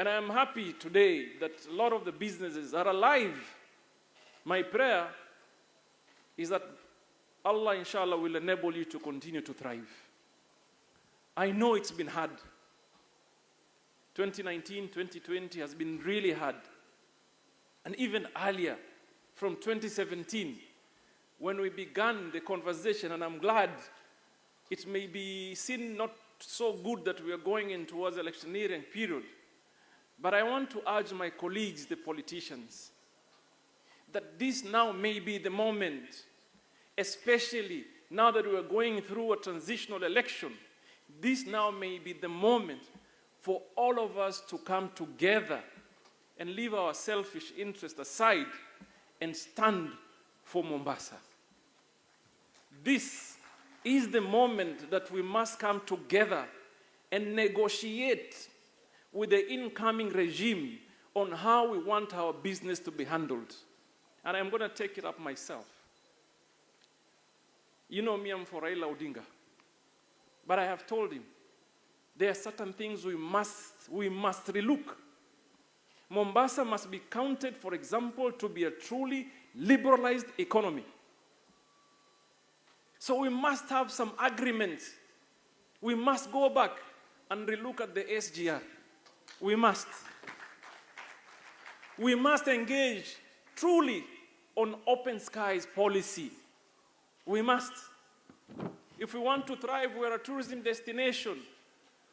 And I am happy today that a lot of the businesses are alive. My prayer is that Allah, inshallah, will enable you to continue to thrive. I know it's been hard. 2019, 2020 has been really hard. And even earlier, from 2017, when we began the conversation, and I'm glad it may be seen not so good that we are going in towards electioneering period, but I want to urge my colleagues, the politicians, that this now may be the moment, especially now that we are going through a transitional election, this now may be the moment for all of us to come together and leave our selfish interest aside and stand for Mombasa. This is the moment that we must come together and negotiate with the incoming regime on how we want our business to be handled. And I'm going to take it up myself. You know me, I'm for Raila Odinga. But I have told him, there are certain things we must relook. Mombasa must be counted, for example, to be a truly liberalized economy. So we must have some agreements. We must go back and relook at the SGR. We must. We must engage truly on open skies policy. We must. If we want to thrive, we're a tourism destination.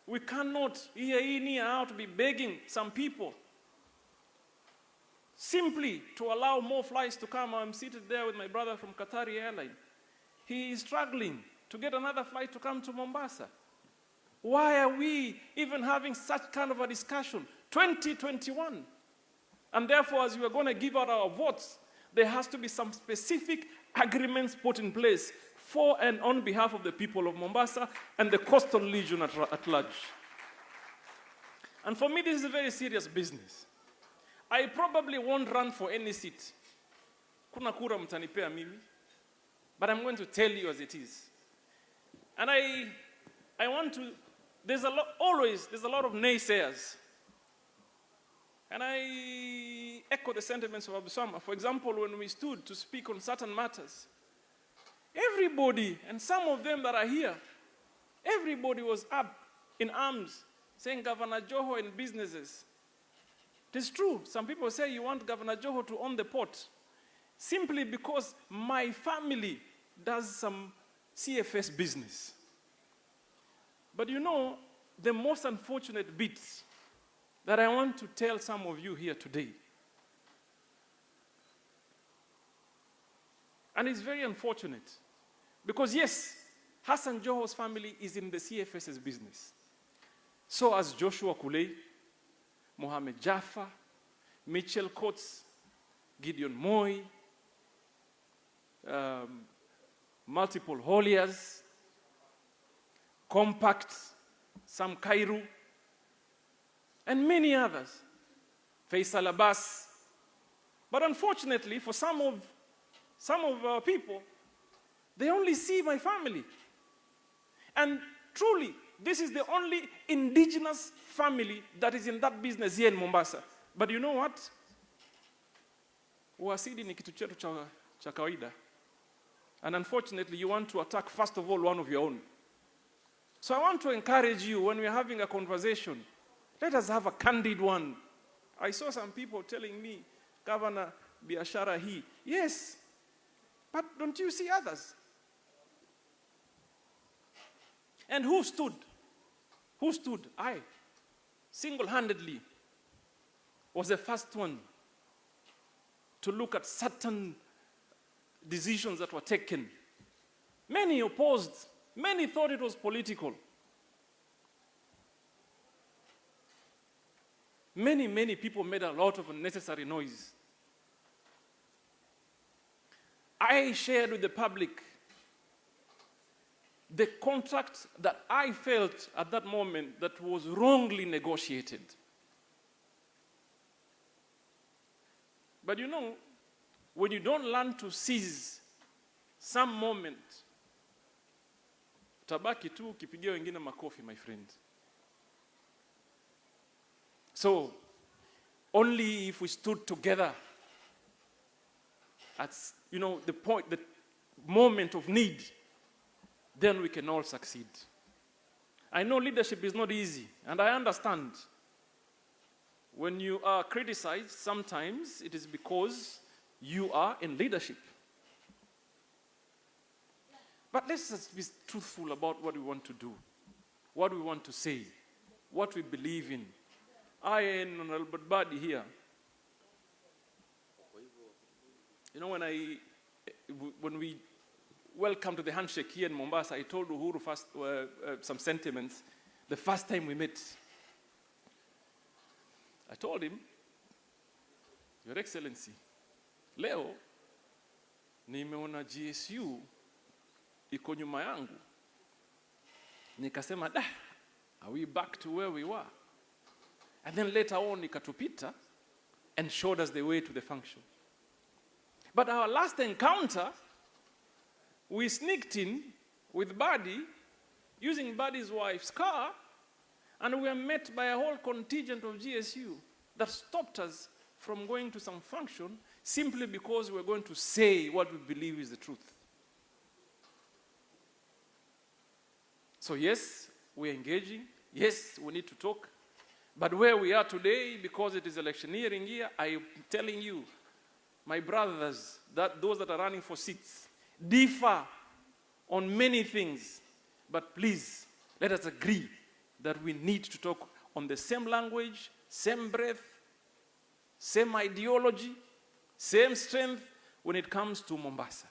We cannot year in, year out be begging some people simply to allow more flights to come. I'm seated there with my brother from Qatari Airline. He is struggling to get another flight to come to Mombasa. Why are we even having such kind of a discussion? 2021. And therefore, as we are going to give out our votes, there has to be some specific agreements put in place for and on behalf of the people of Mombasa and the coastal region at large. And for me, this is a very serious business. I probably won't run for any seat. Kuna kura mtanipea mimi. But I'm going to tell you as it is. And I want to, there's a lot of naysayers. And I echo the sentiments of Abdusama. For example, when we stood to speak on certain matters, everybody, and some of them that are here, everybody was up in arms saying Governor Joho and businesses. It is true. Some people say you want Governor Joho to own the port simply because my family does some CFS business. But you know, the most unfortunate bit that I want to tell some of you here today, and it's very unfortunate, because yes, Hassan Joho's family is in the CFS's business. So as Joshua Kulei, Mohamed Jaffa, Mitchell Coates, Gideon Moy, multiple hauliers, Compact, Sam Kairu, and many others, Faisal Abbas. But unfortunately, for some of people, they only see my family. And truly, this is the only indigenous family that is in that business here in Mombasa. But you know what? Uasidi ni kitu chetu cha kawaida. And unfortunately, you want to attack, first of all, one of your own. So I want to encourage you, when we're having a conversation, let us have a candid one. I saw some people telling me, Governor, biashara hii. Yes, but don't you see others? And who stood? Who stood? I, single-handedly, was the first one to look at certain decisions that were taken. Many opposed. Many thought it was political. Many people made a lot of unnecessary noise. I shared with the public the contract that I felt at that moment that was wrongly negotiated. But you know, when you don't learn to seize some moment, tabaki tu ukipigia wengine makofi, my friend. So, only if we stood together at, the moment of need, then we can all succeed. I know leadership is not easy, and I understand. When you are criticized, sometimes it is because you are in leadership. But let's just be truthful about what we want to do, what we want to say, what we believe in. I and Honorable Badi here, when we welcome to the handshake here in Mombasa, I told Uhuru first some sentiments the first time we met. I told him, Your Excellency, leo nimeona GSU iko nyuma yangu. Nikasema, are we back to where we were? And then later on, ikatupita and showed us the way to the function. But our last encounter, we sneaked in with Badi, using Badi's wife's car, and we were met by a whole contingent of GSU that stopped us from going to some function simply because we were going to say what we believe is the truth. So yes, we're engaging. Yes, we need to talk. But where we are today, because it is electioneering year, I am telling you, my brothers, that those that are running for seats, differ on many things. But please, let us agree that we need to talk on the same language, same breath, same ideology, same strength when it comes to Mombasa.